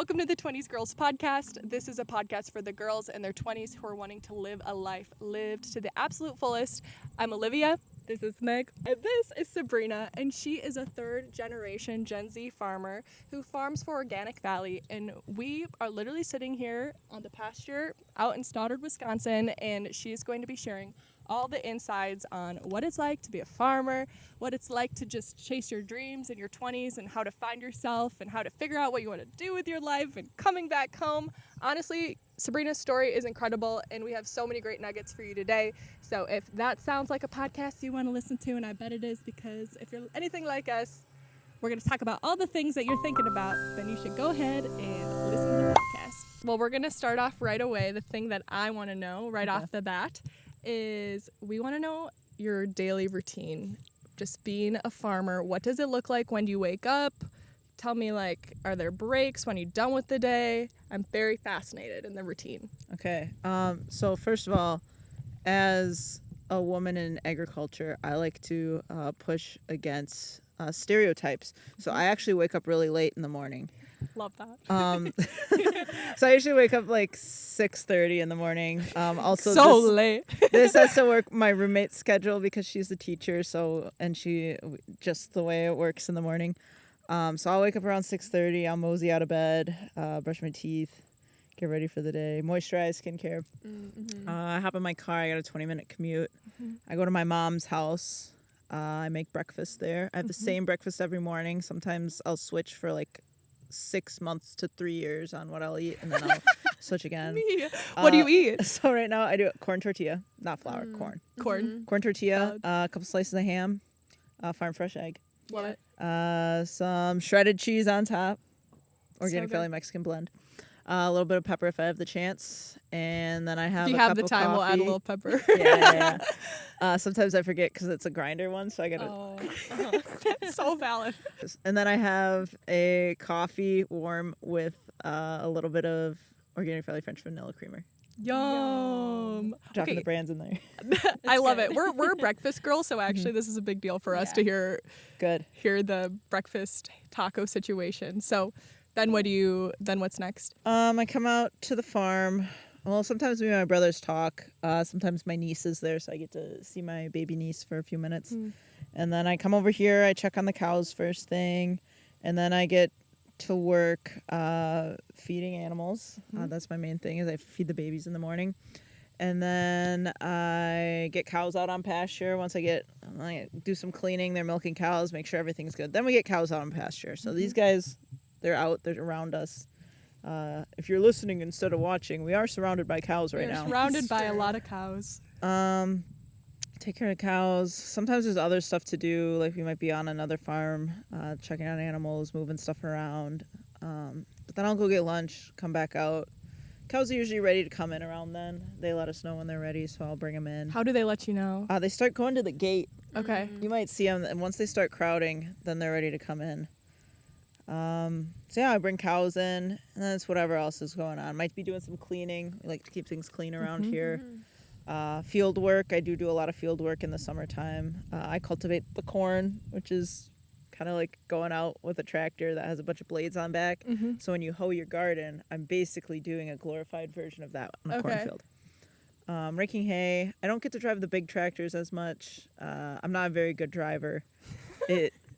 Welcome to the 20s Girls Podcast. This is a podcast for the girls in their 20s who are wanting to live a life lived to the absolute fullest. I'm Olivia. This is Meg. And this is Sabrina. And she is a third generation Gen Z farmer who farms for Organic Valley. And we are literally sitting here on the pasture out in Stoddard, Wisconsin. And she's going to be sharing all the insides on what it's like to be a farmer, what it's like to just chase your dreams in your 20s and how to find yourself and how to figure out what you want to do with your life and coming back home. Honestly, Sabrina's story is incredible and we have so many great nuggets for you today. So if that sounds like a podcast you want to listen to, and I bet it is, because if you're anything like us, we're going to talk about all the things that you're thinking about, then you should go ahead and listen to the podcast. Well, we're going to start off right away. The thing that I want to know right off the bat is we want to know your daily routine. Just being a farmer, what does it look like when you wake up? Tell me, like, are there breaks when you're done with the day? I'm very fascinated in the routine. Okay. So first of all, as a woman in agriculture, I like to push against stereotypes. So I actually wake up really late in the morning. Love that. So I usually wake up like 6:30 in the morning. Also, so late. This has to work my roommate's schedule because she's a teacher. And she just the way it works in the morning. So I'll wake up around 6:30. I'll mosey out of bed, brush my teeth, get ready for the day, moisturize, skincare. I hop in my car. I got a 20-minute commute. I go to my mom's house. I make breakfast there. I have the same breakfast every morning. Sometimes I'll switch for like 6 months to 3 years on what I'll eat, and then I'll switch again. What do you eat? So right now I do corn tortilla, not flour, corn. Corn tortilla, a couple slices of ham, farm fresh egg. Love it. Some shredded cheese on top, Organic So Valley Mexican blend. A little bit of pepper if I have the chance, and then I have. If you a have cup the of time, coffee. we'll add a little pepper. Yeah. Sometimes I forget because it's a grinder one, so I gotta. That's so valid. And then I have a coffee warm with a little bit of Organic Valley French vanilla creamer. Yum. Dropping the brands in there. I love it. We're breakfast girls, so actually this is a big deal for us to hear the breakfast taco situation. So then what's next? I come out to the farm. Well, sometimes me and my brothers talk. Sometimes my niece is there, so I get to see my baby niece for a few minutes. And then I come over here, I check on the cows first thing, and then I get to work feeding animals. That's my main thing, is I feed the babies in the morning. And then I get cows out on pasture. Once I do some cleaning, they're milking cows, make sure everything's good. Then we get cows out on pasture. So these guys, they're out, they're around us. If you're listening instead of watching, we are surrounded by cows right now. We're surrounded by a lot of cows. Take care of cows. Sometimes there's other stuff to do, like we might be on another farm, checking on animals, moving stuff around. But then I'll go get lunch, come back out. Cows are usually ready to come in around then. They let us know when they're ready, so I'll bring them in. How do they let you know? They start going to the gate. Okay. You might see them, and once they start crowding, then they're ready to come in. So yeah, I bring cows in, and then it's whatever else is going on. Might be doing some cleaning. We like to keep things clean around here. Field work. I do a lot of field work in the summertime. I cultivate the corn, which is kind of like going out with a tractor that has a bunch of blades on back. So when you hoe your garden, I'm basically doing a glorified version of that on a cornfield. Raking hay. I don't get to drive the big tractors as much. I'm not a very good driver.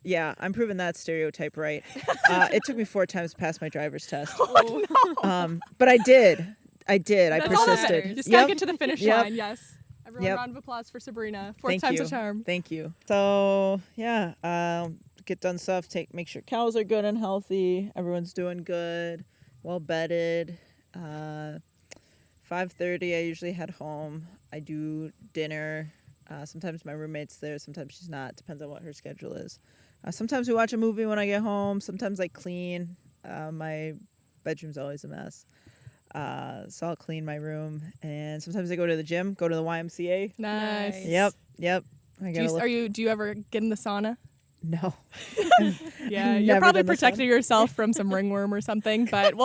Yeah, I'm proving that stereotype right. It took me 4 times to pass my driver's test. Oh, no. But I did. I That's persisted. all that matters. You just gotta get to the finish line. Yes. Everyone, round of applause for Sabrina. 4 times a charm. Thank you. So yeah, get done stuff. Make sure cows are good and healthy. Everyone's doing good, well bedded. 5:30. I usually head home. I do dinner. Sometimes my roommate's there. Sometimes she's not. Depends on what her schedule is. Sometimes we watch a movie when I get home. Sometimes I clean. My bedroom's always a mess. So I'll clean my room, and sometimes I go to the gym, go to the YMCA. Nice. Yep. Do you ever get in the sauna? No. Yeah, you're probably protecting yourself from some ringworm or something, but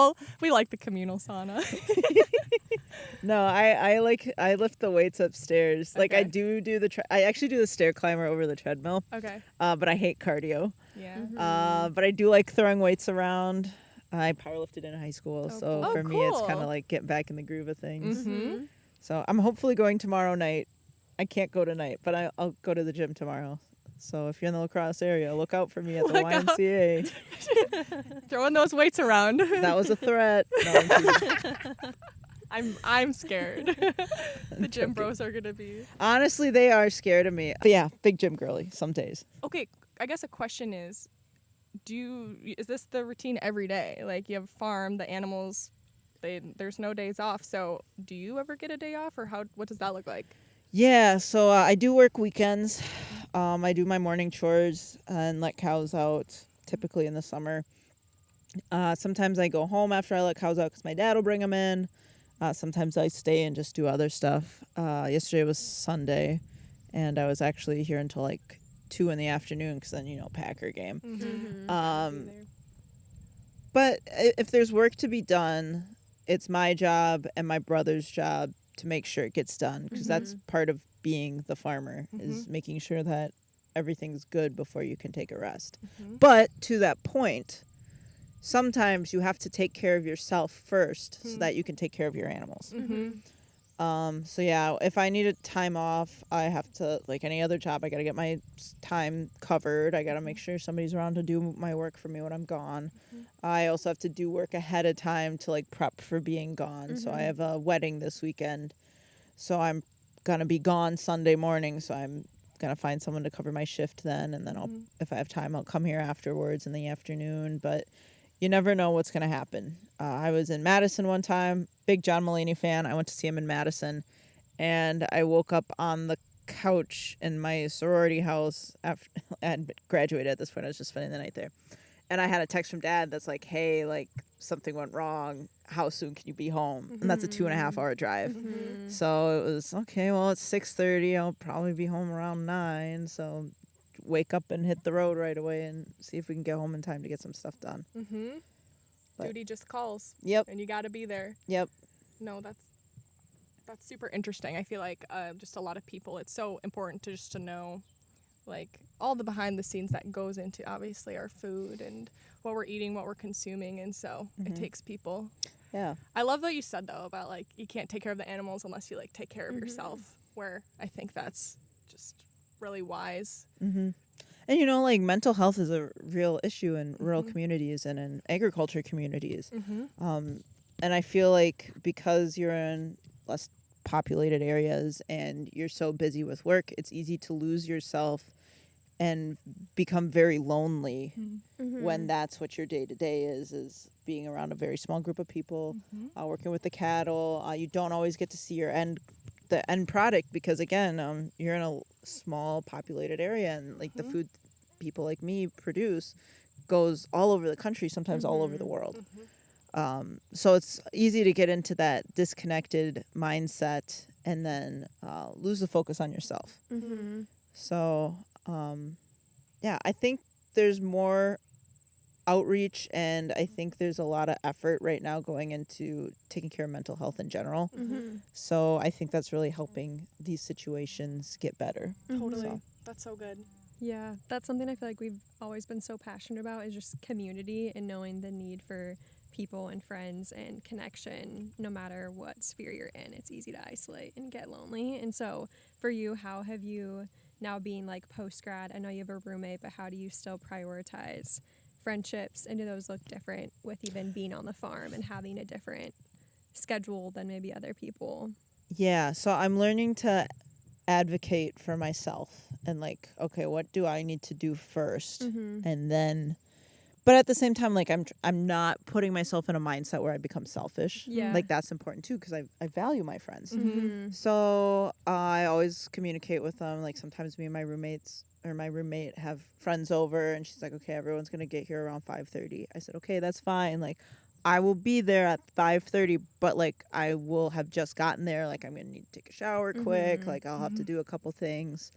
we like the communal sauna. No, I lift the weights upstairs. Okay. Like I I actually do the stair climber over the treadmill. Okay. But I hate cardio. Yeah. But I do like throwing weights around. I powerlifted in high school, so cool. for Oh, me, it's cool. kind of like getting back in the groove of things. Mm-hmm. So I'm hopefully going tomorrow night. I can't go tonight, but I'll go to the gym tomorrow. So if you're in the La Crosse area, look out for me at the Look out. YMCA. Throwing those weights around. That was a threat. No, I'm teasing. I'm scared. The gym joking. bros are gonna be. Honestly, they are scared of me. But yeah, big gym girly some days. Okay, I guess a question is, is this the routine every day? Like you have a farm, the animals, there's no days off. So do you ever get a day off, or what does that look like? Yeah, so I do work weekends. I do my morning chores and let cows out, typically in the summer. Sometimes I go home after I let cows out because my dad will bring them in. Sometimes I stay and just do other stuff. Yesterday was Sunday, and I was actually here until like 2 in the afternoon because then, Packer game. Mm-hmm. But if there's work to be done, it's my job and my brother's job to make sure it gets done, because that's part of being the farmer, is making sure that everything's good before you can take a rest. But to that point, sometimes you have to take care of yourself first so that you can take care of your animals. So yeah, if I need a time off, I have to, like any other job, I got to get my time covered. I got to make sure somebody's around to do my work for me when I'm gone. I also have to do work ahead of time to like prep for being gone. So I have a wedding this weekend. So I'm going to be gone Sunday morning. So I'm going to find someone to cover my shift then. And then if I have time, I'll come here afterwards in the afternoon. But you never know what's going to happen. I was in Madison one time, big John Mulaney fan. I went to see him in Madison, and I woke up on the couch in my sorority house after I had graduated at this point. I was just spending the night there. And I had a text from Dad that's like, hey, like something went wrong. How soon can you be home? And that's a 2.5 hour drive. So it was, okay, well, it's 6:30. I'll probably be home around 9. So wake up and hit the road right away and see if we can get home in time to get some stuff done. But Duty just calls. Yep. And you got to be there. Yep. No, that's super interesting. I feel like just a lot of people, it's so important to know like all the behind the scenes that goes into obviously our food and what we're eating, what we're consuming, and so it takes people. Yeah. I love what you said though about like you can't take care of the animals unless you like take care of yourself, where I think that's just really wise. And like mental health is a real issue in rural communities and in agriculture communities. And I feel like because you're in less populated areas and you're so busy with work, it's easy to lose yourself and become very lonely when that's what your day-to-day is being around a very small group of people, working with the cattle. You don't always get to see the end product because, again, you're in a small populated area, and like the food people like me produce goes all over the country, sometimes all over the world. So it's easy to get into that disconnected mindset and then lose the focus on yourself. So yeah, I think there's more outreach, and I think there's a lot of effort right now going into taking care of mental health in general. So I think that's really helping these situations get better. Totally. So. That's so good. Yeah, that's something I feel like we've always been so passionate about, is just community and knowing the need for people and friends and connection. No matter what sphere you're in, it's easy to isolate and get lonely. And so for you, how have you, now being like post-grad, I know you have a roommate, but how do you still prioritize friendships, and do those look different with even being on the farm and having a different schedule than maybe other people? Yeah, so I'm learning to advocate for myself and like, okay, what do I need to do first? And then, but at the same time, like I'm not putting myself in a mindset where I become selfish. Yeah. Like that's important too, because I value my friends. So I always communicate with them. Like sometimes me and my roommate have friends over, and she's like, okay, everyone's gonna get here around 5:30. I said, okay, that's fine. Like I will be there at 5:30, but like I will have just gotten there. Like I'm gonna need to take a shower quick. Like I'll have to do a couple things,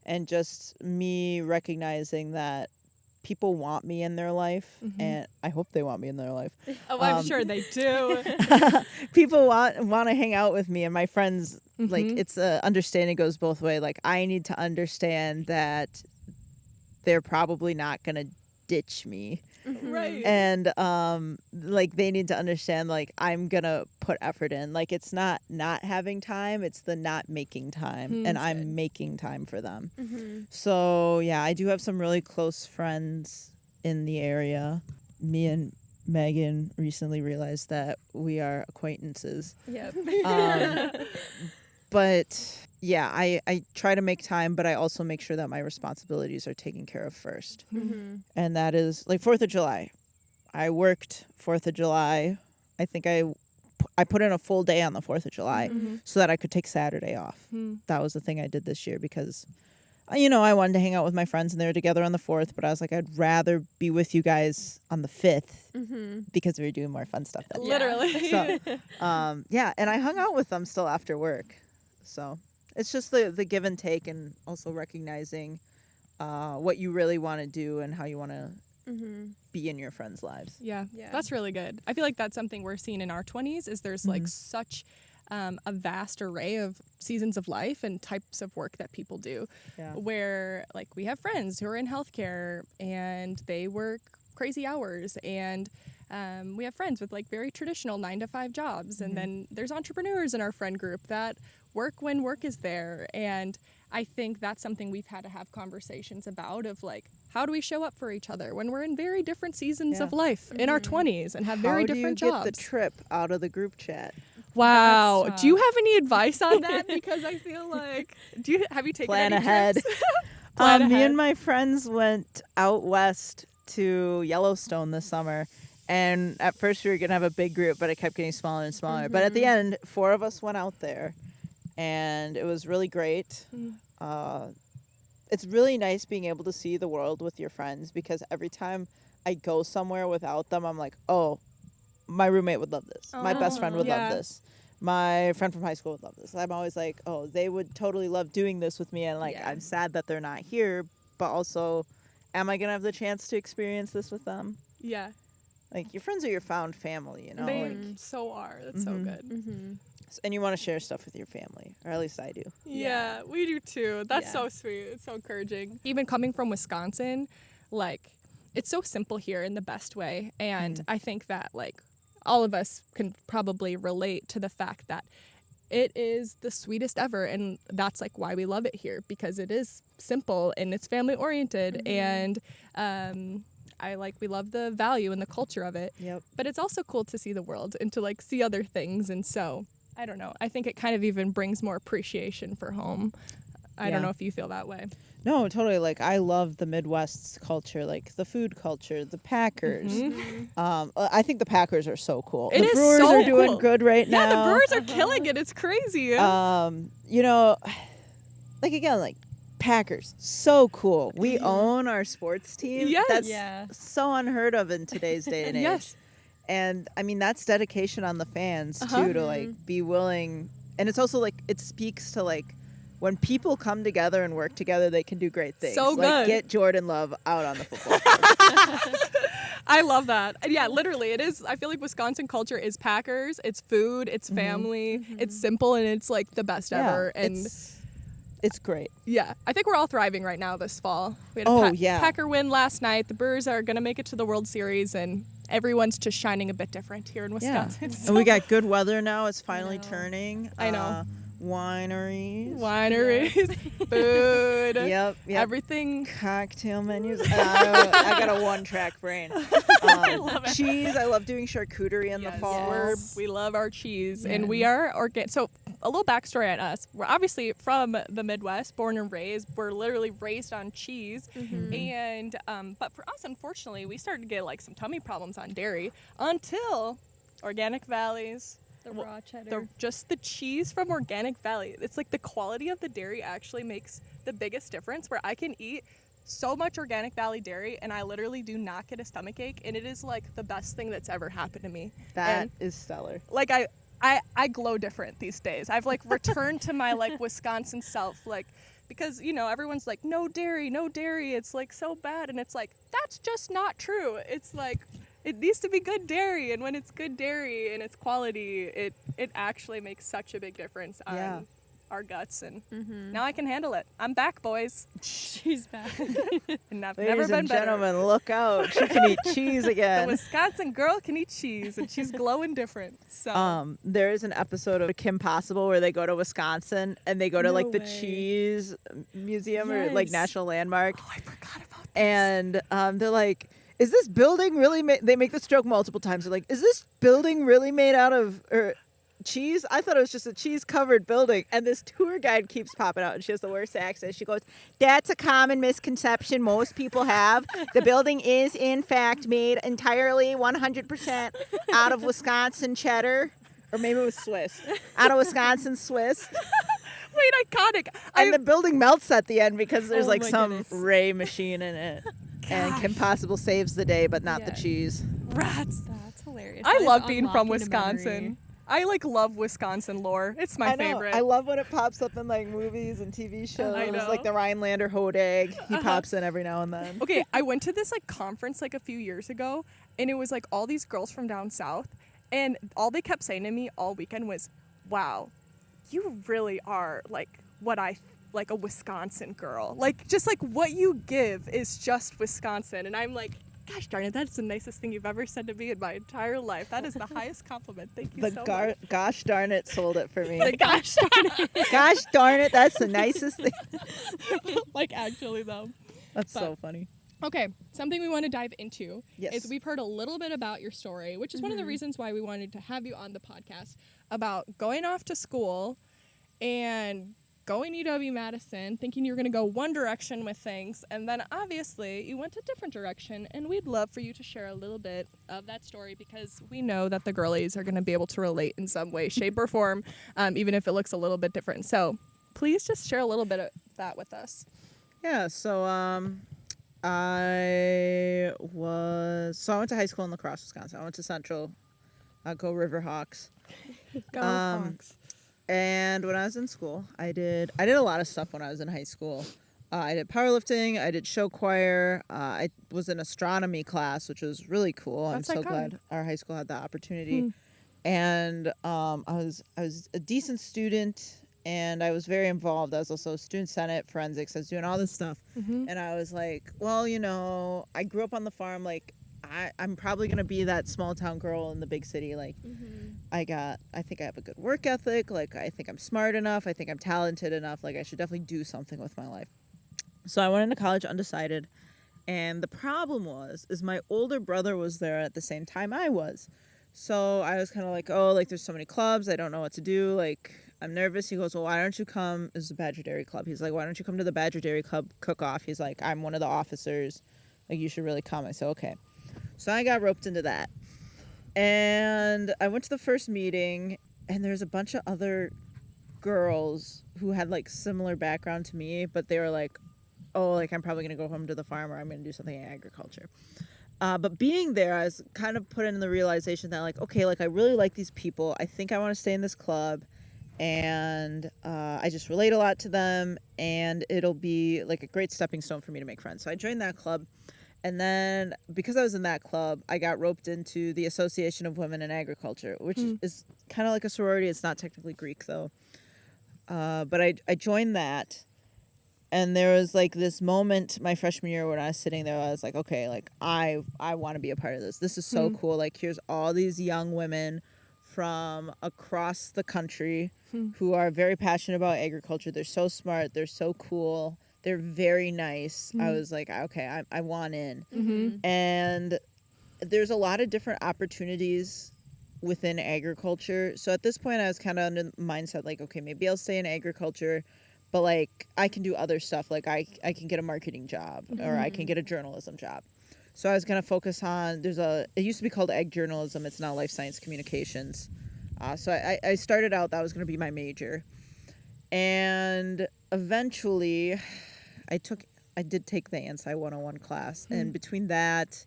and just me recognizing that people want me in their life, and I hope they want me in their life. Oh, I'm sure they do. People want to hang out with me, and my friends, like it's understanding goes both ways. Like I need to understand that they're probably not gonna ditch me. Right. And like they need to understand like I'm gonna put effort in. Like it's not having time, it's the not making time, and I'm good. making time for them. Mm-hmm. So yeah, I do have some really close friends in the area. Me and Megan recently realized that we are acquaintances. Yep. But yeah, I try to make time, but I also make sure that my responsibilities are taken care of first. Mm-hmm. And that is like 4th of July. I worked 4th of July. I think I put in a full day on the 4th of July so that I could take Saturday off. That was the thing I did this year because, I wanted to hang out with my friends and they were together on the 4th, but I was like, I'd rather be with you guys on the 5th because we were doing more fun stuff that day. Literally. So, yeah, and I hung out with them still after work. So it's just the give and take and also recognizing what you really want to do and how you want to be in your friends' lives. Yeah, Yeah. that's really good. I feel like that's something we're seeing in our 20s is there's like such a vast array of seasons of life and types of work that people do. Yeah. Where like we have friends who are in healthcare and they work crazy hours, and we have friends with like very traditional 9-to-5 jobs, and then there's entrepreneurs in our friend group that work when work is there. And I think that's something we've had to have conversations about of like, how do we show up for each other when we're in very different seasons of life in our 20s and have very different How do you jobs? get the trip out of the group chat? Wow. That's Do you have any advice on that? Because I feel like, have you taken Plan any ahead. trips? Plan Me ahead. and my friends went out west to Yellowstone this summer. And at first we were going to have a big group, but it kept getting smaller and smaller. But at the end, 4 of us went out there. And it was really great. It's really nice being able to see the world with your friends because every time I go somewhere without them, I'm like, oh, my roommate would love this. My best friend would love this. My friend from high school would love this. I'm always like, oh, they would totally love doing this with me. And like, I'm sad that they're not here, but also, am I going to have the chance to experience this with them? Yeah. Like, your friends are your found family, you know? They Like, so are. That's so good. and you want to share stuff with your family, or at least I do. Yeah, we do too. That's so sweet. It's so encouraging. Even coming from Wisconsin, like, it's so simple here in the best way. And I think that, like, all of us can probably relate to the fact that it is the sweetest ever. And that's, like, why we love it here, because it is simple and it's family oriented. And we love the value and the culture of it. Yep. But it's also cool to see the world and to, like, see other things. And so, I don't know. I think it kind of even brings more appreciation for home. I don't know if you feel that way. No, totally. Like, I love the Midwest's culture, like the food culture, the Packers. I think the Packers are so cool. It the is Brewers so are doing cool. good right now. Yeah, the Brewers are killing it. It's crazy. Like, again, like, Packers, so cool. We own our sports team. Yes. That's so unheard of in today's day and age. Yes. And I mean, that's dedication on the fans too, to like be willing. And it's also like, it speaks to like when people come together and work together, they can do great things. So like, good. Get Jordan Love out on the football field. I love that. And yeah, literally it is. I feel like Wisconsin culture is Packers. It's food. It's family. It's simple. And it's like the best ever. And it's great. yeah, I think we're all thriving right now this fall. We had a Packer win last night. The Brewers are going to make it to the World Series, and everyone's just shining a bit different here in Wisconsin. Yeah. And we got good weather now. It's finally know. turning. I know. Wineries. Food. Yep. Everything. Cocktail menus. I got a one-track brain. I love it. Cheese. I love doing charcuterie in the fall. We love our cheese, and we are organic. So a little backstory on us. We're obviously from the Midwest, born and raised. We're literally raised on cheese, and but for us, unfortunately, we started to get like some tummy problems on dairy until Organic Valley's. The raw cheddar. Just the cheese from Organic Valley. It's like the quality of the dairy actually makes the biggest difference, where I can eat so much Organic Valley dairy and I literally do not get a stomach ache, and it is like the best thing that's ever happened to me. That is stellar. Like I glow different these days. I've like returned to my like Wisconsin self, like, because everyone's like no dairy, it's like so bad, and it's like that's just not true. It's like it needs to be good dairy, and when it's good dairy and it's quality, it actually makes such a big difference on our guts, and now I can handle it. I'm back, boys. She's back. And I've Ladies never been and better. gentlemen, look out. She can eat cheese The again. Wisconsin girl can eat cheese, and she's glowing different. So There is an episode of Kim Possible where they go to Wisconsin and they go to No like the way. cheese museum or like Yes. national landmark. I forgot about that. And they're like, is this building really they make this joke multiple times. They're like, is this building really made out of cheese? I thought it was just a cheese covered building. And this tour guide keeps popping out and she has the worst accent. She goes, that's a common misconception most people have. The building is in fact made entirely 100% out of Wisconsin cheddar. Or maybe it was Swiss. Out of Wisconsin Swiss. Wait, iconic. And the building melts at the end because there's Oh like my some goodness. ray machine in it. And Kim Possible saves the day, but not the Yeah. cheese. Rats. That's hilarious. I That is love being from unlocking a Wisconsin. memory. I like love Wisconsin lore. It's my I know. favorite. I love when it pops up in like movies and TV shows. I know. Like the Rhinelander Hodag. He pops in every now and then. Okay, I went to this like conference like a few years ago, and it was like all these girls from down south, and all they kept saying to me all weekend was, "Wow, you really are like what I like a Wisconsin girl. Like just like what you give is just Wisconsin." And I'm like, gosh darn it, that's the nicest thing you've ever said to me in my entire life. That is the highest compliment. Thank you The so much. gosh darn it sold it for me. The gosh darn it. Gosh darn it, that's the nicest thing. Like actually though. That's But- so funny. Okay, something we want to dive into Yes. is we've heard a little bit about your story, which is one of the reasons why we wanted to have you on the podcast, about going off to school and going UW-Madison, thinking you're going to go one direction with things, and then obviously you went a different direction, and we'd love for you to share a little bit of that story because we know that the girlies are going to be able to relate in some way, shape, or form, even if it looks a little bit different. So please just share a little bit of that with us. Yeah, so I went to high school in La Crosse, Wisconsin. I went to Central, go Riverhawks. Go Um, Hawks. And when I was in school, I did a lot of stuff when I was in high school. I did powerlifting, I did show choir, I was in astronomy class, which was really cool. That's I'm so iconic. glad our high school had that opportunity. And I was a decent student, and I was very involved. I was also student senate, forensics. I was doing all this stuff, and I was like, well, I grew up on the farm. Like, I'm probably gonna be that small town girl in the big city. Like, I think I have a good work ethic. Like, I think I'm smart enough. I think I'm talented enough. Like, I should definitely do something with my life. So I went into college undecided, and the problem is my older brother was there at the same time I was. So I was kind of like, oh, like there's so many clubs, I don't know what to do. Like, I'm nervous. He goes, well, why don't you come? This is the Badger Dairy Club. He's like, why don't you come to the Badger Dairy Club cook-off? He's like, I'm one of the officers. Like, you should really come. I said, okay. So I got roped into that. And I went to the first meeting, and there's a bunch of other girls who had like similar background to me, but they were like, oh, like I'm probably going to go home to the farm, or I'm going to do something in agriculture. But being there, I was kind of put in the realization that like, okay, like I really like these people. I think I want to stay in this club, and I just relate a lot to them, and it'll be like a great stepping stone for me to make friends. So I joined that club. And then because I was in that club, I got roped into the Association of Women in Agriculture, which is kind of like a sorority. It's not technically Greek, though. But I joined that. And there was like this moment my freshman year when I was sitting there, I was like, okay, like I want to be a part of this. This is so cool. Like, here's all these young women from across the country who are very passionate about agriculture. They're so smart. They're so cool. They're very nice. I was like, okay, I want in. And there's a lot of different opportunities within agriculture. So at this point, I was kind of under the mindset, like, okay, maybe I'll stay in agriculture, but like I can do other stuff. Like I can get a marketing job, or I can get a journalism job. So I was going to focus on, it used to be called ag journalism. It's now life science communications. So I started out, that was going to be my major. And eventually I did take the ANSI 101 class. And between that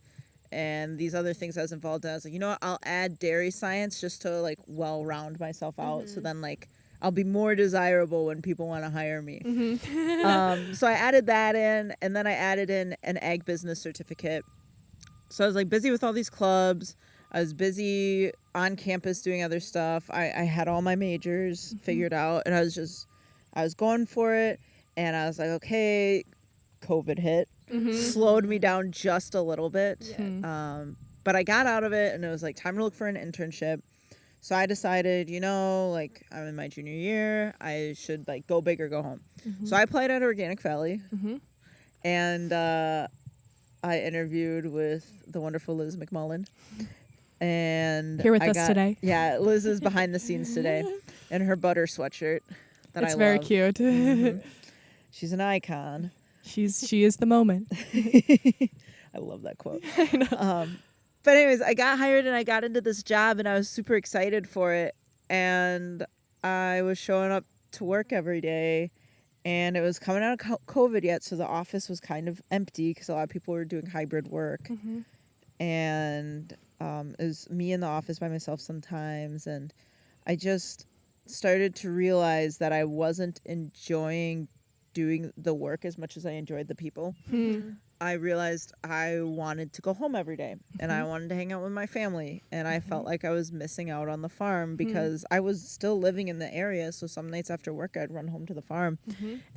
and these other things I was involved in, I was like, you know what, I'll add dairy science just to like round myself out. So then like I'll be more desirable when people want to hire me. So I added that in, and then I added in an ag business certificate. So I was like busy with all these clubs. I was busy on campus doing other stuff. I had all my majors figured out, and I was just I was going for it, and I was like, okay, COVID hit, slowed me down just a little bit. Yeah. But I got out of it, and it was like time to look for an internship. So I decided, like I'm in my junior year, I should like go big or go home. So I applied at Organic Valley, and I interviewed with the wonderful Liz McMullen. And Here with us today. Yeah, Liz is behind the scenes today in her butter sweatshirt that I love. It's very cute. She's an icon. She is the moment. I love that quote. I know. But anyways, I got hired and I got into this job and I was super excited for it. And I was showing up to work every day, and it was coming out of COVID yet, so the office was kind of empty because a lot of people were doing hybrid work. And it was me in the office by myself sometimes, and I just started to realize that I wasn't enjoying doing the work as much as I enjoyed the people. I realized I wanted to go home every day, and I wanted to hang out with my family, and I felt like I was missing out on the farm because I was still living in the area, so some nights after work I'd run home to the farm.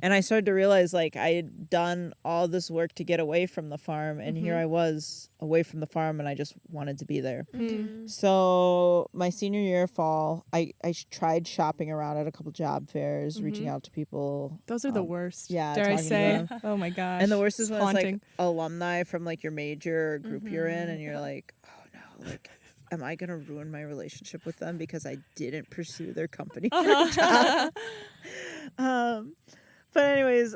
And I started to realize like I had done all this work to get away from the farm, and here I was away from the farm, and I just wanted to be there. So my senior year fall, I tried shopping around at a couple job fairs, reaching out to people. Those are the worst. Yeah, Dare I talking to say? them. Oh my gosh. And the worst is when it's haunting. like alumni from like your major or group you're in, and you're like, oh no, like, am I gonna ruin my relationship with them because I didn't pursue their company for a job? But anyways,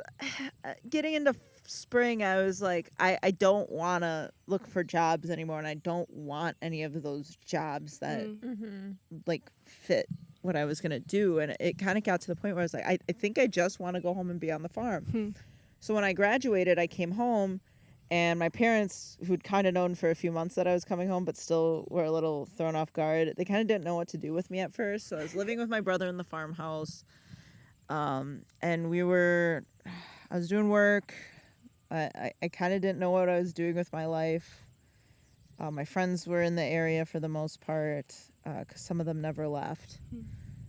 getting into spring, I was like, I don't want to look for jobs anymore, and I don't want any of those jobs that like fit what I was gonna do. And it kind of got to the point where I was like, I think I just want to go home and be on the farm. So when I graduated, I came home, and my parents, who'd kind of known for a few months that I was coming home, but still were a little thrown off guard, they kind of didn't know what to do with me at first. So I was living with my brother in the farmhouse, and I was doing work. I kind of didn't know what I was doing with my life. My friends were in the area for the most part, because some of them never left.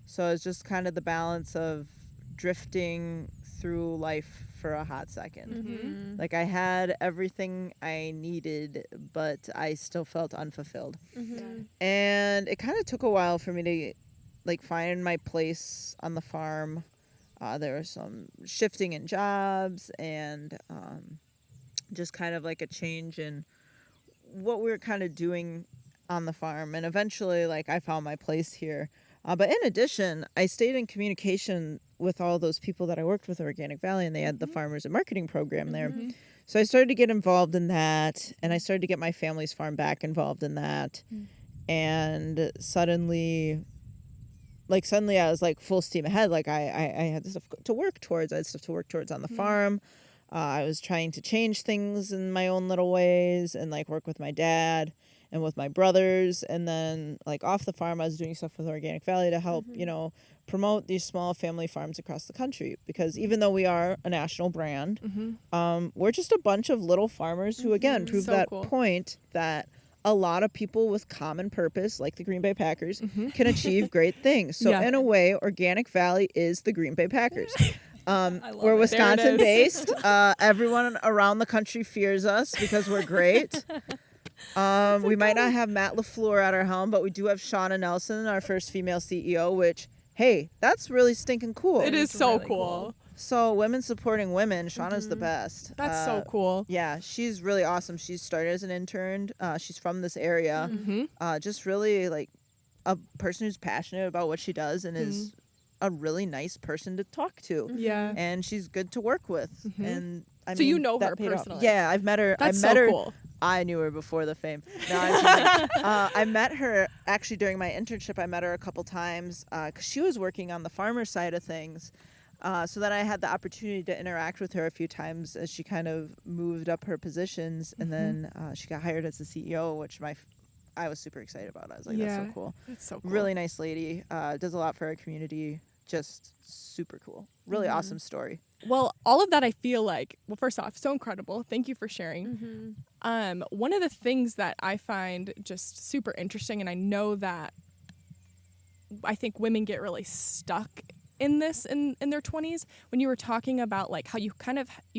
So it was just kind of the balance of drifting through life for a hot second. Like I had everything I needed, but I still felt unfulfilled. And it kind of took a while for me to like find my place on the farm. There was some shifting in jobs, and just kind of like a change in what we were kind of doing on the farm. And eventually, like, I found my place here. But in addition, I stayed in communication with all those people that I worked with at Organic Valley, and they had the farmers and marketing program there. So I started to get involved in that, and I started to get my family's farm back involved in that. And suddenly I was like full steam ahead. Like I had stuff to work towards. I had stuff to work towards on the farm. I was trying to change things in my own little ways, and like work with my dad and with my brothers. And then like off the farm, I was doing stuff with Organic Valley to help, promote these small family farms across the country. Because even though we are a national brand, we're just a bunch of little farmers who, again, prove So that cool. point that a lot of people with common purpose, like the Green Bay Packers, can achieve great things. So Yeah. in a way, Organic Valley is the Green Bay Packers. love We're it. Wisconsin based. Everyone around the country fears us because we're great. We might not have Matt LaFleur at our helm, but we do have Shauna Nelson, our first female CEO, which, hey, that's really stinking cool. It is It's so really cool. cool. So women supporting women, Shauna's the best. That's so cool. Yeah, she's really awesome. She started as an intern. She's from this area. Just really like a person who's passionate about what she does and is a really nice person to talk to. Yeah. And she's good to work with. And I So you mean, know that her paid off. personally? Yeah, I've met her. That's I met so her. cool. I knew her before the fame. No, I'm just kidding. I met her actually during my internship. I met her a couple times because she was working on the farmer side of things. So that I had the opportunity to interact with her a few times as she kind of moved up her positions, and then she got hired as the CEO, which I was super excited about. I was like, that's so cool. That's so cool. Really nice lady. Does a lot for our community. Just super cool. Really awesome story. Well, all of that I feel like, well, first off, so incredible. Thank you for sharing. One of the things that I find just super interesting, and I know that I think women get really stuck in this in their 20s when you were talking about like how you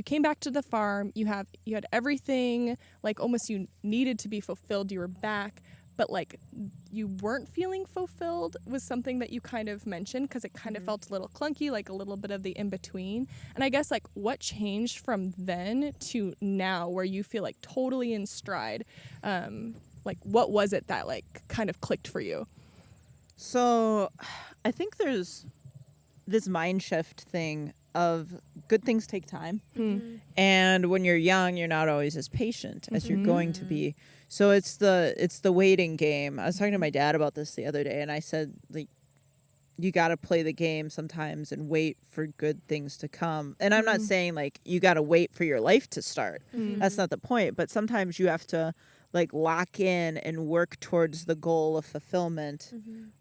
came back to the farm, you had everything like almost you needed to be fulfilled, you were back, but like you weren't feeling fulfilled was something that you kind of mentioned because it kind of felt a little clunky, like a little bit of the in between. And I guess like what changed from then to now where you feel like totally in stride? Like what was it that like kind of clicked for you? So I think there's this mind shift thing of good things take time. And when you're young, you're not always as patient as you're going to be. So it's the waiting game. I was talking to my dad about this the other day, and I said, like, you got to play the game sometimes and wait for good things to come. And I'm not saying, like, you got to wait for your life to start. That's not the point. But sometimes you have to, like, lock in and work towards the goal of fulfillment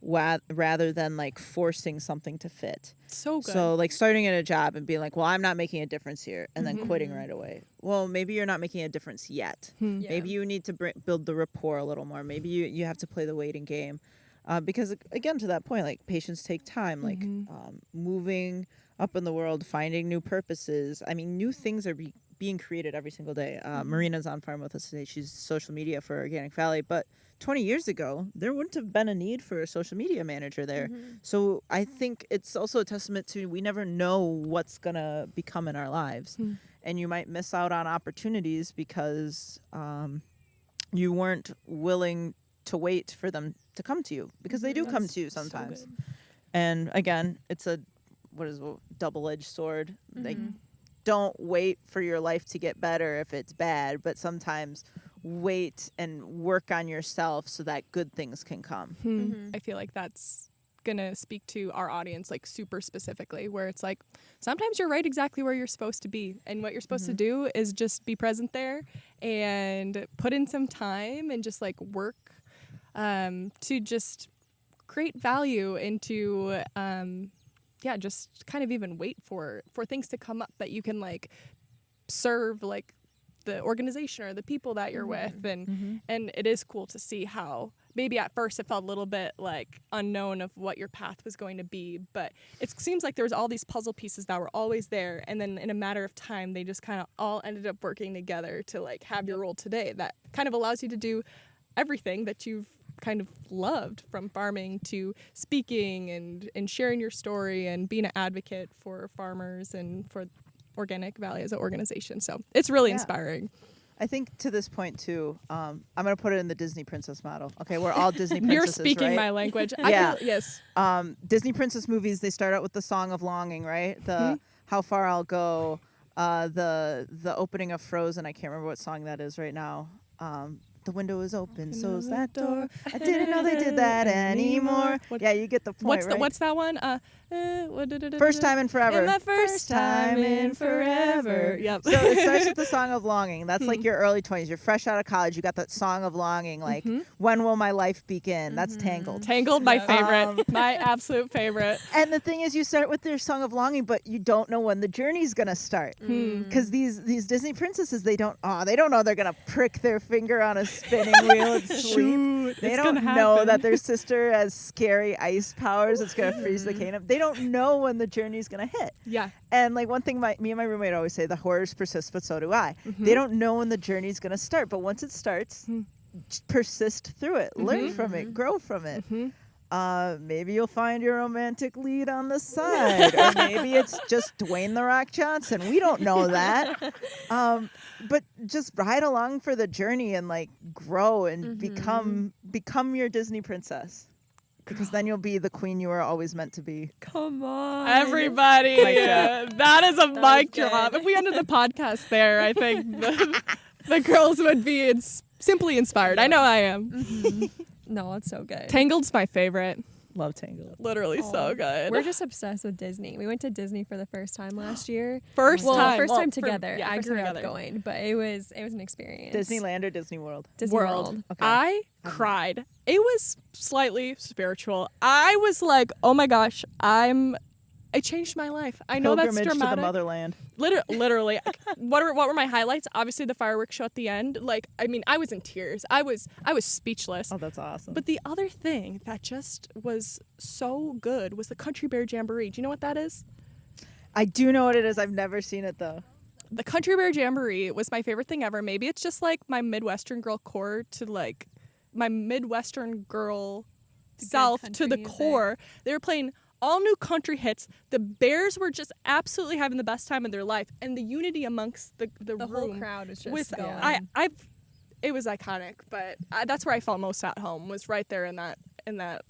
rather than, like, forcing something to fit. So good. So, like, starting at a job and being like, well, I'm not making a difference here, and then quitting right away. Well, maybe you're not making a difference yet. Yeah. Maybe you need to build the rapport a little more. Maybe you have to play the waiting game. Because, again, to that point, like, patience take time. Like, moving up in the world, finding new purposes. I mean, new things are being created every single day. Marina's on farm with us today. She's social media for Organic Valley. But 20 years ago, there wouldn't have been a need for a social media manager there. So I think it's also a testament to we never know what's going to become in our lives. And you might miss out on opportunities because you weren't willing to wait for them to come to you, because they do come to you sometimes. So and again, it's a double-edged sword. Like, don't wait for your life to get better if it's bad, but sometimes wait and work on yourself so that good things can come. I feel like that's gonna speak to our audience like super specifically, where it's like sometimes you're right exactly where you're supposed to be, and what you're supposed to do is just be present there and put in some time and just like work to just create value into just kind of even wait for things to come up that you can like serve like the organization or the people that you're with. And it is cool to see how maybe at first it felt a little bit like unknown of what your path was going to be, but it seems like there was all these puzzle pieces that were always there, and then in a matter of time they just kind of all ended up working together to like have your role today that kind of allows you to do everything that you've kind of loved, from farming to speaking and sharing your story and being an advocate for farmers and for Organic Valley as an organization. So it's really inspiring. I think to this point too, I'm going to put it in the Disney princess model. Okay, we're all Disney princesses, You're speaking right? my language. Yeah. Yes. Disney princess movies, they start out with the Song of Longing, right? The How Far I'll Go, the opening of Frozen. I can't remember what song that is right now. The window is open, so's that door. I didn't know they did that anymore. Yeah, you get the point, right? What's that one? First Time in Forever. And the first time in forever. Yep. So it starts with the Song of Longing. That's like your early 20s. You're fresh out of college. You got that Song of Longing. Like, when will my life begin? That's Tangled. Tangled, my favorite. My absolute favorite. And the thing is, you start with their Song of Longing, but you don't know when the journey's going to start. Because these Disney princesses, they don't know they're going to prick their finger on a spinning wheel and sleep. They don't know that their sister has scary ice powers that's going to freeze the cane up. They don't know when the journey's going to hit. Yeah. And like one thing me and my roommate always say, the horrors persist, but so do I. They don't know when the journey's going to start, but once it starts, persist through it, learn from it, grow from it. Maybe you'll find your romantic lead on the side, or maybe it's just Dwayne The Rock Johnson. We don't know that. But just ride along for the journey and like grow and become your Disney princess. Because then you'll be the queen you were always meant to be. Come on. Everybody. That is a mic drop. If we ended the podcast there, I think the girls would be simply inspired. I know I am. No, it's so good. Tangled's my favorite. Love Tangled. Literally so good. We're just obsessed with Disney. We went to Disney for the first time last year. First time together. I first grew time up together. going, but it was an experience. Disneyland or Disney World? Disney World. Okay. I cried. It was slightly spiritual. I was like, oh my gosh, I'm It changed my life. I know that's Pilgrimage to dramatic. the motherland. Literally. What were my highlights? Obviously the fireworks show at the end. Like, I mean, I was in tears. I was speechless. Oh, that's awesome. But the other thing that just was so good was the Country Bear Jamboree. Do you know what that is? I do know what it is. I've never seen it though. The Country Bear Jamboree was my favorite thing ever. Maybe it's just like my Midwestern girl core to like my Midwestern girl self to the core. They were playing all new country hits. The Bears were just absolutely having the best time of their life, and the unity amongst the room whole crowd was just with going. it was iconic. But that's where I felt most at home, was right there in that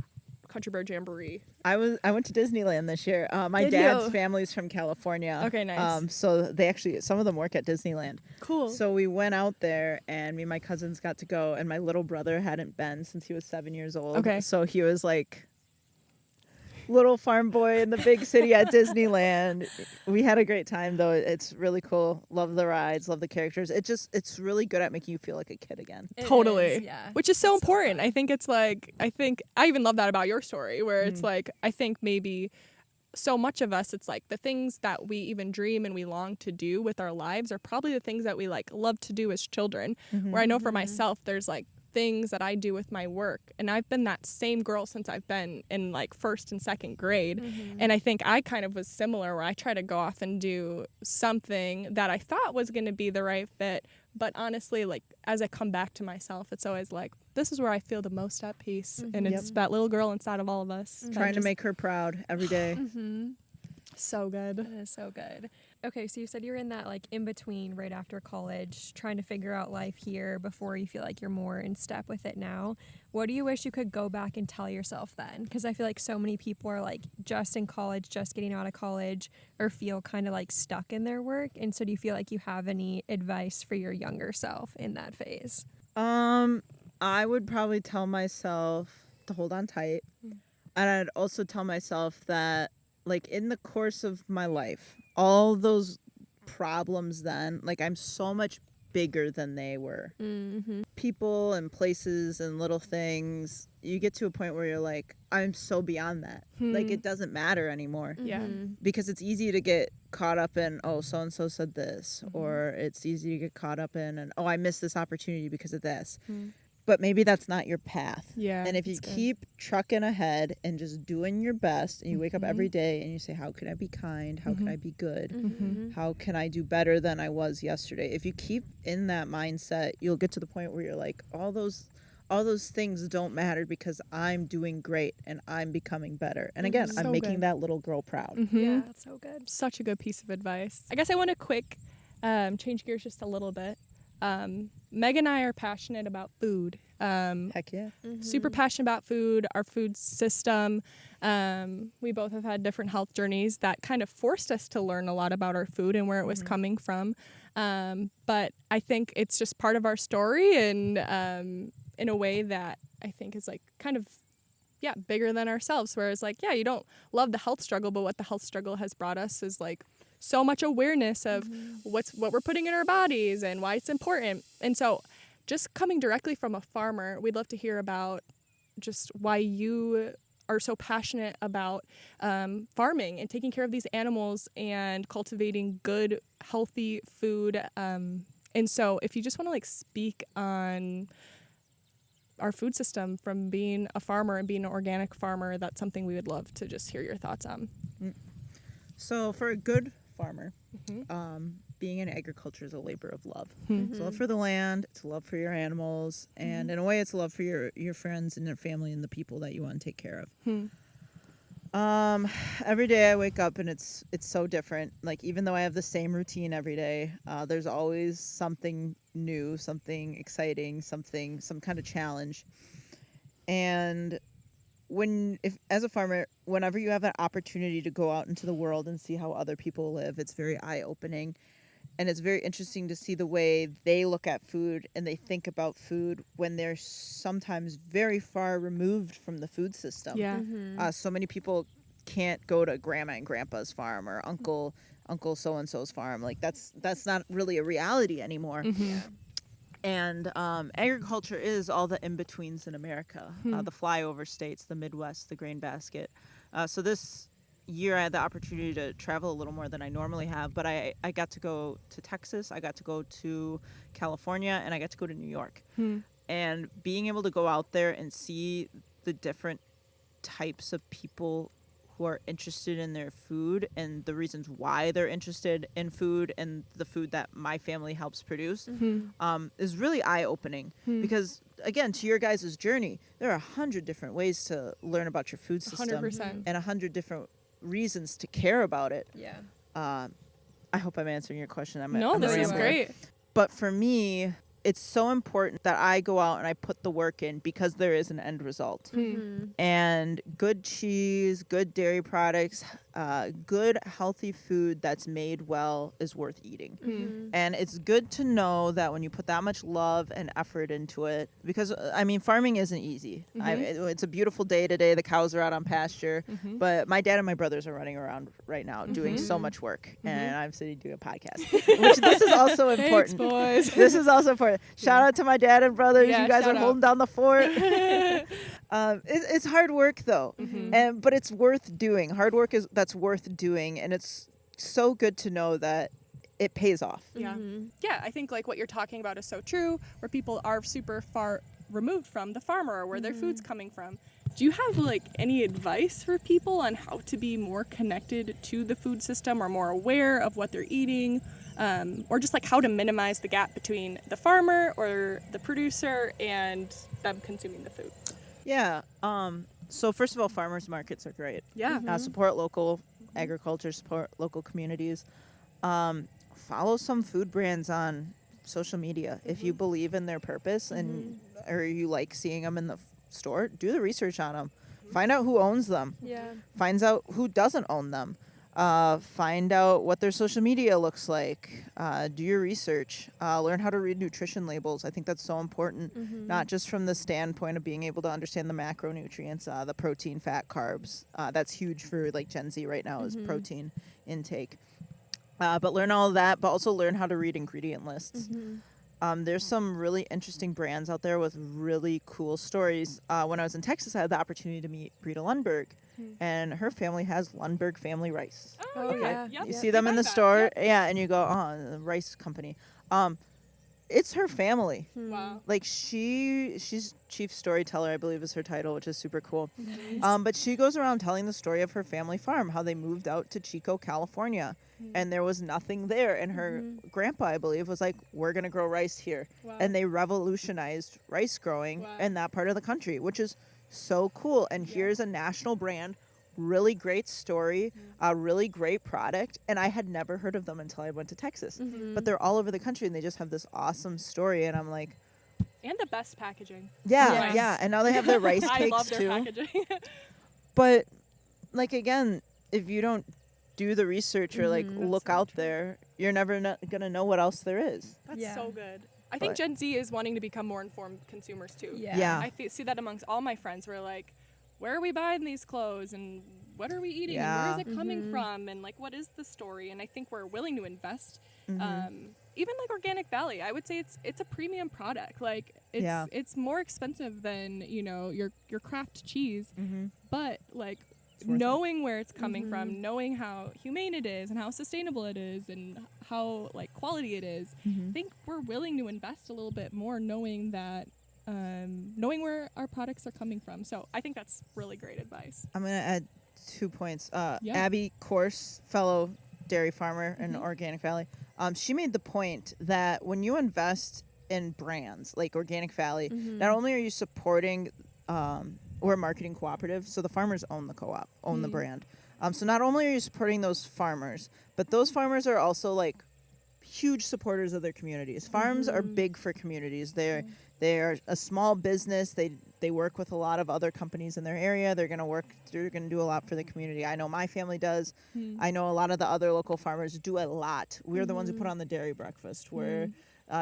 Country Bear Jamboree. I went to Disneyland this year. My Did dad's you? family's from California. Okay, nice. So they actually, some of them work at Disneyland. Cool. So we went out there, and me and my cousins got to go, and my little brother hadn't been since he was 7 years old. Okay. So he was like little farm boy in the big city at Disneyland. We had a great time though. It's really cool. Love the rides, love the characters. It's really good at making you feel like a kid again. It Totally. is, yeah. Which is so It's important. fun. I think it's like, I even love that about your story, where it's like, I think maybe so much of us, it's like the things that we even dream and we long to do with our lives are probably the things that we like love to do as children. Where I know for myself, there's like things that I do with my work, and I've been that same girl since I've been in like first and second grade. And I think I kind of was similar, where I try to go off and do something that I thought was going to be the right fit, but honestly, like as I come back to myself, it's always like, this is where I feel the most at peace. And it's that little girl inside of all of us that Trying to just- make her proud every day. so good. That is so good. Okay, so you said you're in that like in between right after college, trying to figure out life here before you feel like you're more in step with it now. What do you wish you could go back and tell yourself then? Because I feel like so many people are like just in college, just getting out of college, or feel kind of like stuck in their work. And so do you feel like you have any advice for your younger self in that phase? I would probably tell myself to hold on tight. And I'd also tell myself that, like, in the course of my life, all those problems then, like, I'm so much bigger than they were. People and places and little things, you get to a point where you're like, I'm so beyond that. Like, it doesn't matter anymore. Yeah. Because it's easy to get caught up in, oh, so-and-so said this. Or it's easy to get caught up in, and, oh, I missed this opportunity because of this. But maybe that's not your path. Yeah. And if you that's good. keep trucking ahead and just doing your best, and you wake up every day and you say, how can I be kind? How can I be good? How can I do better than I was yesterday? If you keep in that mindset, you'll get to the point where you're like, all those things don't matter because I'm doing great and I'm becoming better. And again, I'm So making good. that little girl proud. Yeah, that's so good. Such a good piece of advice. I guess I want to quick change gears just a little bit. Meg and I are passionate about food. Heck yeah. Super passionate about food, our food system. We both have had different health journeys that kind of forced us to learn a lot about our food and where it was coming from. But I think it's just part of our story, and in a way that I think is like kind of bigger than ourselves. Whereas like, you don't love the health struggle, but what the health struggle has brought us is like so much awareness of what we're putting in our bodies and why it's important. And so just coming directly from a farmer, we'd love to hear about just why you are so passionate about farming and taking care of these animals and cultivating good, healthy food. And so if you just want to like speak on our food system from being a farmer and being an organic farmer, that's something we would love to just hear your thoughts on. So for a good farmer, being in agriculture is a labor of love. It's a love for the land, it's a love for your animals, and in a way it's a love for your friends and your family and the people that you want to take care of. Every day I wake up and it's so different. Like, even though I have the same routine every day, there's always something new, something exciting, some kind of challenge. And as a farmer, whenever you have an opportunity to go out into the world and see how other people live, it's very eye-opening. And it's very interesting to see the way they look at food and they think about food when they're sometimes very far removed from the food system. Yeah. So many people can't go to grandma and grandpa's farm or uncle so-and-so's farm. Like, that's not really a reality anymore. And agriculture is all the in-betweens in America, the flyover states, the Midwest, the grain basket. So this year I had the opportunity to travel a little more than I normally have, but I got to go to Texas, I got to go to California, and I got to go to New York. And being able to go out there and see the different types of people who are interested in their food and the reasons why they're interested in food and the food that my family helps produce is really eye-opening. Because, again, to your guys' journey, there are 100 different ways to learn about your food system 100%. and 100 different reasons to care about it. Yeah. I hope I'm answering your question. No, I'm this is rambling. great. But for me, it's so important that I go out and I put the work in because there is an end result. And good cheese, good dairy products, good healthy food that's made well is worth eating. And it's good to know that when you put that much love and effort into it, because I mean, farming isn't easy. It's a beautiful day today. The cows are out on pasture, but my dad and my brothers are running around right now doing so much work, and I'm sitting doing a podcast, which this is also important. Thanks, boys. This is also important. Shout out to my dad and brothers. Yeah, you guys are shout out. holding down the fort. It's hard work though, but it's worth doing. Hard work that's worth doing, and it's so good to know that it pays off. Yeah. Yeah, I think like what you're talking about is so true, where people are super far removed from the farmer or where their food's coming from. Do you have like any advice for people on how to be more connected to the food system or more aware of what they're eating? Or just like how to minimize the gap between the farmer or the producer and them consuming the food? Yeah. So first of all, farmers markets are great. Yeah. Support local agriculture, support local communities. Follow some food brands on social media. If you believe in their purpose and or you like seeing them in the store, do the research on them. Find out who owns them. Yeah. Find out who doesn't own them. Find out what their social media looks like. Do your research. Learn how to read nutrition labels. I think that's so important, not just from the standpoint of being able to understand the macronutrients, the protein, fat, carbs. That's huge for like Gen Z right now is protein intake. But learn all of that, but also learn how to read ingredient lists. There's some really interesting brands out there with really cool stories. When I was in Texas, I had the opportunity to meet Brita Lundberg, and her family has Lundberg family rice. Oh, okay. yeah. Yep. You Yeah. see them I in buy the that. store, Yep. yeah, and you go, oh, the rice company. It's her family. Wow. Like she's chief storyteller, I believe is her title, which is super cool. But she goes around telling the story of her family farm, how they moved out to Chico, California, and there was nothing there. And her grandpa, I believe, was like, "We're gonna grow rice here," Wow. and they revolutionized rice growing Wow. in that part of the country, which is so cool. And here's a national brand. Really great story, a really great product, and I had never heard of them until I went to Texas. But they're all over the country, and they just have this awesome story, and I'm like, And the best packaging. yeah, Yes. yeah. And now they have their rice I cakes love their too. packaging. But like again, if you don't do the research or like look so out true. there, you're never gonna know what else there is. That's Yeah. so good. I think But- Gen Z is wanting to become more informed consumers too. Yeah. Yeah. I see that amongst all my friends. We're like, where are we buying these clothes and what are we eating and where is it coming from and like what is the story? And I think we're willing to invest. Even like Organic Valley, I would say it's a premium product. Like it's more expensive than your craft cheese, but like worth it. knowing where it's coming from, knowing how humane it is and how sustainable it is and how like quality it is, I think we're willing to invest a little bit more, knowing that. Knowing where our products are coming from. So I think that's really great advice. I'm gonna add 2 points. Yeah. Abby Course, fellow dairy farmer in Organic Valley, she made the point that when you invest in brands like Organic Valley, not only are you supporting we're a marketing cooperative, so the farmers own the co-op, own the brand. So not only are you supporting those farmers, but those farmers are also like huge supporters of their communities. Farms are big for communities. They're a small business. They work with a lot of other companies in their area. They're gonna do a lot for the community. I know my family does. I know a lot of the other local farmers do a lot. We're the ones who put on the dairy breakfast. We're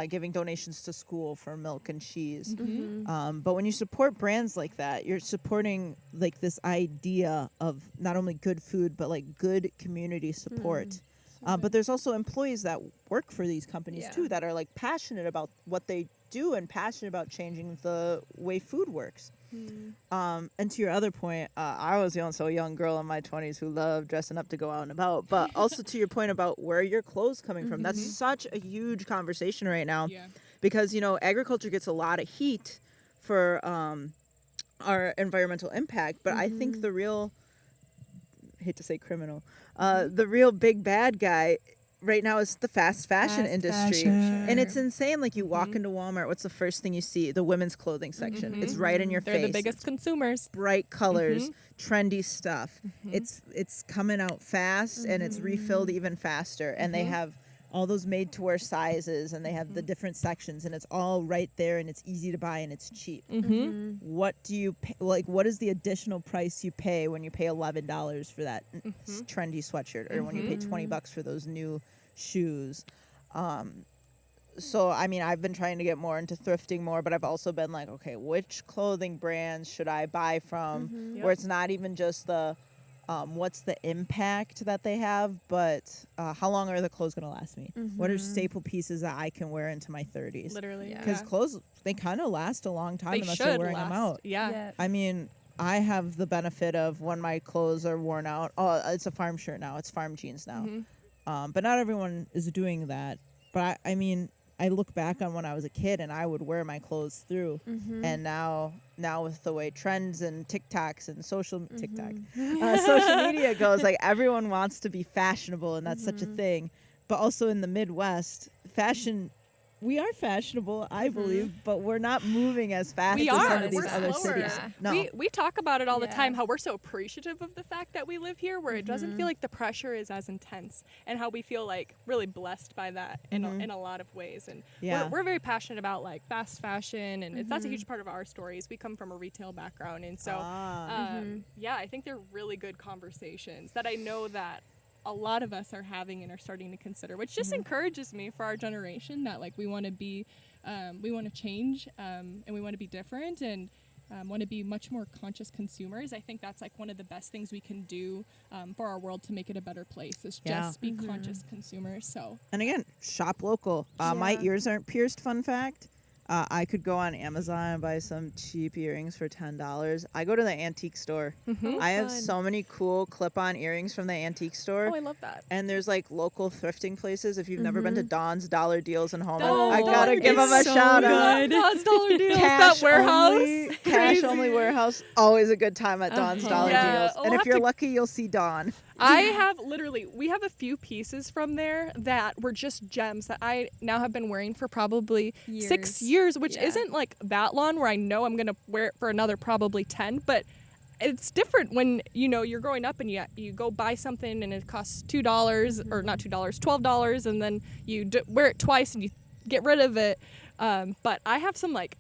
giving donations to school for milk and cheese. But when you support brands like that, you're supporting like this idea of not only good food but like good community support. But there's also employees that work for these companies too that are like passionate about what they do and passionate about changing the way food works. And to your other point, I was the only young girl in my 20s who loved dressing up to go out and about. But also to your point about where are your clothes coming from, that's such a huge conversation right now. Yeah. Because, agriculture gets a lot of heat for our environmental impact. But I think the real, I hate to say criminal, the real big bad guy right now is the fast fashion industry. And it's insane. Like you walk into Walmart, what's the first thing you see? The women's clothing section. It's right in your face. They're the biggest consumers. Bright colors, trendy stuff. It's coming out fast and it's refilled even faster. And they have all those made to wear sizes and they have the different sections and it's all right there and it's easy to buy and it's cheap. What do you pay, what is the additional price you pay when you pay $11 for that trendy sweatshirt or when you pay $20 for those new shoes? So I mean, I've been trying to get more into thrifting more, but I've also been like, okay, which clothing brands should I buy from where it's not even just the what's the impact that they have, but how long are the clothes going to last me? What are staple pieces that I can wear into my 30s? Literally. Because clothes, they kind of last a long time unless you're wearing them out. Yeah. I mean, I have the benefit of when my clothes are worn out. Oh, it's a farm shirt now. It's farm jeans now. But not everyone is doing that. But I mean, I look back on when I was a kid and I would wear my clothes through. And now with the way trends and TikToks and social media goes, like everyone wants to be fashionable and that's such a thing. But also in the Midwest, fashion, we are fashionable, I believe, but we're not moving as fast as some of these other cities. No. We talk about it all the time, how we're so appreciative of the fact that we live here, where it doesn't feel like the pressure is as intense, and how we feel like really blessed by that in a lot of ways. And we're very passionate about like fast fashion, and that's a huge part of our stories. We come from a retail background, and so I think they're really good conversations that I know that a lot of us are having and are starting to consider, which just encourages me for our generation that like we want to be, we want to change, and we want to be different and want to be much more conscious consumers. I think that's like one of the best things we can do for our world to make it a better place is just be conscious consumers. So, and again, shop local. My ears aren't pierced. Fun fact. I could go on Amazon and buy some cheap earrings for $10. I go to the antique store. I have so many cool clip-on earrings from the antique store. Oh, I love that. And there's like local thrifting places. If you've never been to Dawn's Dollar Deals in Homer, Oh, I gotta give them a so shout out. Dawn's Dollar Deals, that warehouse. Cash only warehouse. Always a good time at Dawn's Dollar Yeah, Deals. And if you're lucky, you'll see Dawn. We have a few pieces from there that were just gems that I now have been wearing for probably 6 years, which isn't like that long where I know I'm going to wear it for another probably 10, but it's different when, you're growing up and you go buy something and it costs $2 or not $2, $12, and then you wear it twice and you get rid of it. But I have some like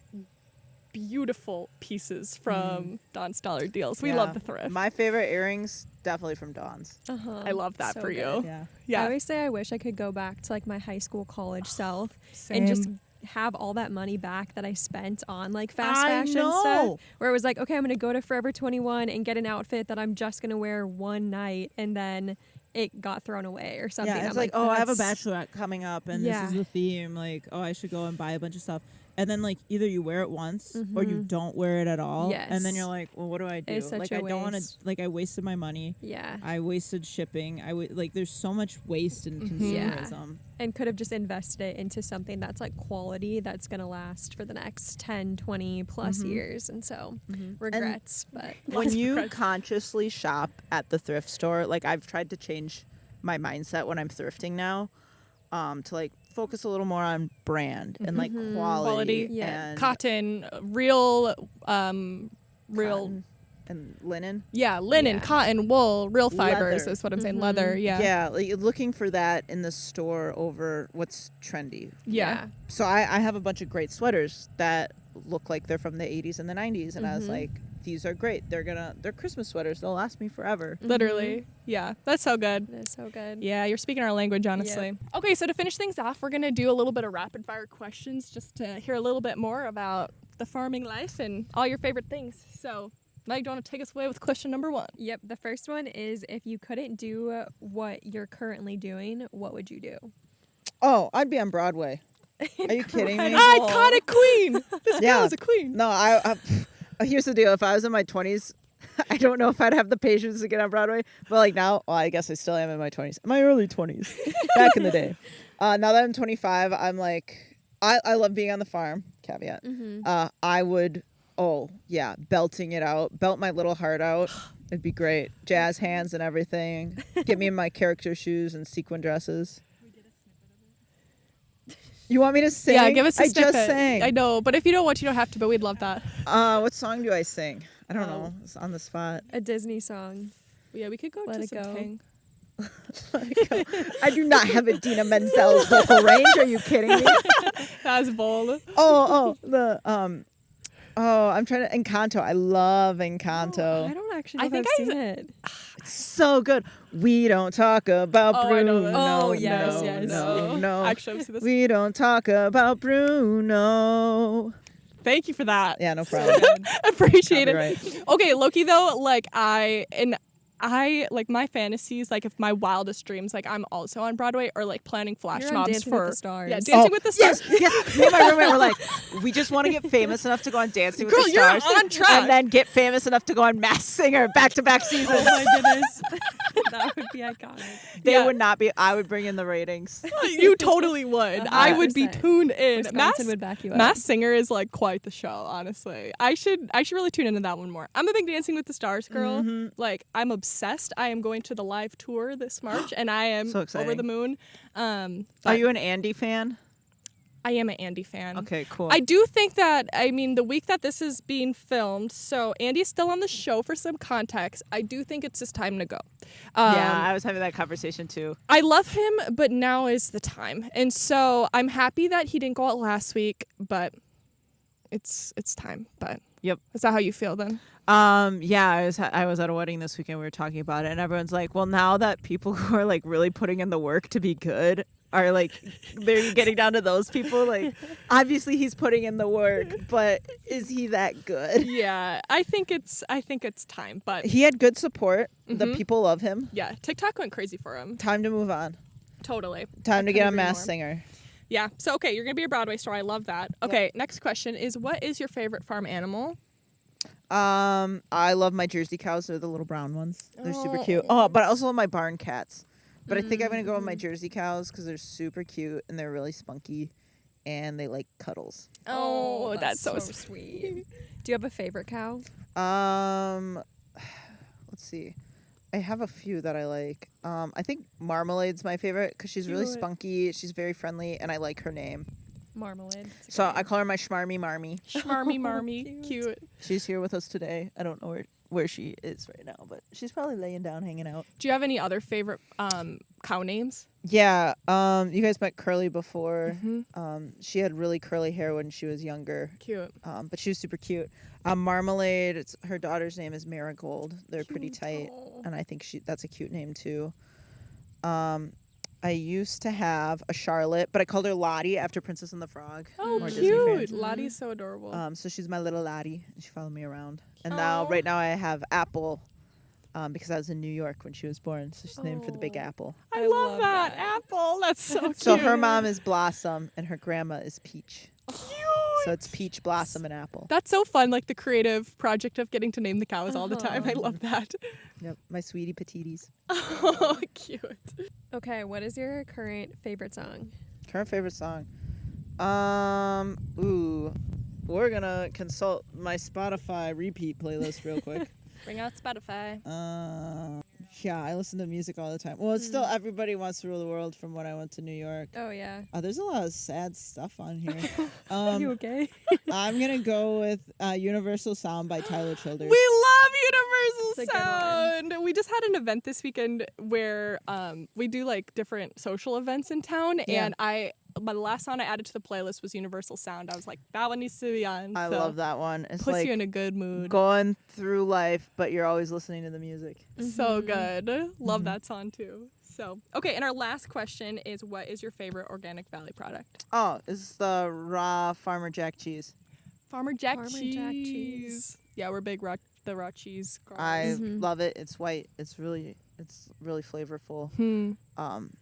beautiful pieces from Dawn's Dollar Deals. We love the thrift. My favorite earrings, definitely from Dawn's. I love that So for good. you. Yeah. I always say I wish I could go back to like my high school, college self Same. and just have all that money back that I spent on like fast I fashion know. stuff. Where it was like, okay, I'm gonna go to Forever 21 and get an outfit that I'm just gonna wear one night, and then it got thrown away or something. Yeah, it's I'm like, I have a that's- bachelorette coming up and this is the theme. Like, I should go and buy a bunch of stuff. And then, like, either you wear it once or you don't wear it at all. Yes. And then you're like, well, what do I do? It's such like, a I don't want to, waste. like, I wasted my money. Yeah. I wasted shipping. Like, there's so much waste in consumerism. And could have just invested it into something that's like quality that's going to last for the next 10, 20 plus years. And so regrets, but When you consciously shop at the thrift store, like, I've tried to change my mindset when I'm thrifting now to, like, focus a little more on brand and like quality and cotton, real cotton and linen. Yeah, linen, cotton, wool, real fibers Leather. is what I'm saying. Leather, Yeah, like you're looking for that in the store over what's trendy. Yeah. So I have a bunch of great sweaters that look like they're from the 80s and the 90s, and I was like, these are great. They're Christmas sweaters. They'll last me forever. Literally. Yeah, that's so good. That's so good. Yeah, you're speaking our language, honestly. Okay, so to finish things off, we're going to do a little bit of rapid fire questions just to hear a little bit more about the farming life and all your favorite things. So, Mike, do you want to take us away with question number 1? Yep. The first one is, if you couldn't do what you're currently doing, what would you do? Oh, I'd be on Broadway. Are you kidding me? Iconic queen! This girl Yeah. is a queen. No, Here's the deal. If I was in my 20s, I don't know if I'd have the patience to get on Broadway. But like now, well, I guess I still am in my 20s. My early 20s. Back in the day. Now that I'm 25, I'm like, I love being on the farm. Caveat. I would, belting it out. Belt my little heart out. It'd be great. Jazz hands and everything. Get me in my character shoes and sequin dresses. You want me to sing? Yeah, give us a snippet. I just sang. I know, but if you don't want, you don't have to, but we'd love that. What song do I sing? I don't know. It's on the spot. A Disney song. Yeah, we could go Let to It some Go. Tang. I do not have a Dina Menzel's vocal range. Are you kidding me? That's bold. I'm trying to Encanto. I love Encanto. I don't actually know I if think I've seen it. It's so good. We don't talk about Oh, I know Bruno. that. Oh, yes, no, yes. no. Actually, I've seen this. We don't talk about Bruno. Thank you for that. Yeah, no problem. Appreciate it. Copyright. Okay, Loki though, like I like my fantasies, like if my wildest dreams, like I'm also on Broadway or like planning flash You're on mobs Dancing for with the Stars. Yeah, Dancing with the Stars. Yes. Me and my roommate were like, we just want to get famous enough to go on Dancing with Girl, the you're Stars. on track. And then get famous enough to go on Masked Singer back-to-back seasons. Oh my goodness. That would be iconic. They Yeah. would not be. I would bring in the ratings. You totally would. I would be 100%. tuned in. Wisconsin would back you up. Masked Singer is like quite the show, honestly. I should really tune into that one more. I'm a big Dancing with the Stars girl. Like I'm obsessed. I am going to the live tour this March, and I am So exciting. over the moon. Are But you an Andy fan? I am an Andy fan. Okay, cool. I do think that, I mean, the week that this is being filmed, so Andy's still on the show for some context. I do think it's his time to go. Yeah, I was having that conversation too. I love him, but now is the time. And so I'm happy that he didn't go out last week, but it's time. But Yep. Is that how you feel then? Yeah, I was at a wedding this weekend. We were talking about it, and everyone's like, "Well, now that people who are like really putting in the work to be good are like, they're getting down to those people. Like, obviously he's putting in the work, but is he that good?" Yeah, I think it's time. But He had good support. The Mhm. people love him. yeah, TikTok went crazy for him. Time to move on. Totally. Time I to get couldn't on agree Masked more. Singer. Yeah. So okay, you're gonna be a Broadway star. I love that. Okay, next question is, what is your favorite farm animal? I love my Jersey cows. They're the little brown ones. They're super Oh. cute. Oh, but I also love my barn cats. But I think I'm gonna go with my Jersey cows because they're super cute and they're really spunky, and they like cuddles. Oh, that's so sweet. Do you have a favorite cow? Let's see. I have a few that I like. I think Marmalade's my favorite because she's really Cute. spunky. She's very friendly, and I like her name. Marmalade. It's a So good I call her my Schmarmy Marmy. Schmarmy Marmy, cute. She's here with us today. I don't know where she is right now, but she's probably laying down, hanging out. Do you have any other favorite cow names? Yeah. You guys met Curly before. Mm-hmm. She had really curly hair when she was younger. Cute. But she was super cute. Marmalade. Her daughter's name is Marigold. They're pretty tight, and I think that's a cute name too. I used to have a Charlotte, but I called her Lottie after Princess and the Frog. Oh, More Disney fan. cute. Lottie's so adorable. So she's my little Lottie, and she followed me around. And now, right now, I have Apple, because I was in New York when she was born, so she's named for the Big Apple. I love that. Apple. That's so cute. So her mom is Blossom, and her grandma is Peach. Cute. So it's Peach, Blossom, and Apple. That's so fun, like the creative project of getting to name the cows all the time. I love that. Yep, my sweetie patities. Oh, cute. Okay, what is your current favorite song? Current favorite song. We're gonna consult my Spotify repeat playlist real quick. Bring out Spotify. Yeah, I listen to music all the time. Well, it's still Everybody Wants to Rule the World from when I went to New York. Oh, yeah. There's a lot of sad stuff on here. Are you okay? I'm gonna go with Universal Sound by Tyler Childers. We love It's a Universal good one. Sound. We just had an event this weekend where we do like different social events in town, Yeah. and my last song I added to the playlist was Universal Sound. I was like, that one needs to be on. I So, love that one. It's puts like you in a good mood. going through life, but you're always listening to the music. So good. Love that song too. So, okay, and our last question is, what is your favorite Organic Valley product? Oh, it's the raw Farmer Jack cheese. Farmer Jack Farmer cheese. Jack cheese. Yeah, we're big the raw cheese girls. I love it. It's white. It's really flavorful. Hmm.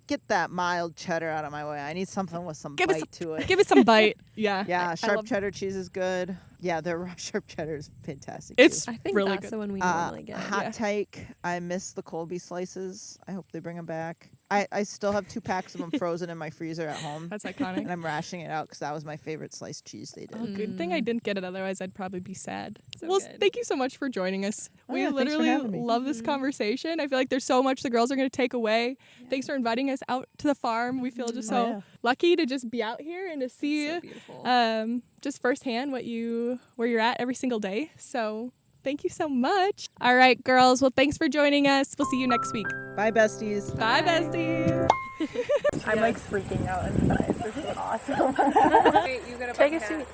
Get that mild cheddar out of my way. I need something with some Give it bite to it. Give it some bite. Yeah. Yeah, I sharp love- cheddar cheese is good. Yeah, their raw sharp cheddar is fantastic. It's I think really that's good. the one we normally get. Hot Yeah. Take. I miss the Colby slices. I hope they bring them back. I still have 2 packs of them frozen in my freezer at home. That's iconic. And I'm rationing it out because that was my favorite sliced cheese they did. Oh, good thing I didn't get it. Otherwise, I'd probably be sad. So Well, good. thank you so much for joining us. Oh, We yeah, thanks for literally having me. love this conversation. I feel like there's so much the girls are going to take away. Thanks for inviting us out to the farm. We feel just so Oh, yeah. lucky to just be out here and to see So beautiful. just firsthand where you're at every single day. So thank you so much. All right, girls. Well, thanks for joining us. We'll see you next week. Bye, besties. Bye, besties. I'm like freaking out inside. This is awesome. Wait, you gotta Take a seat.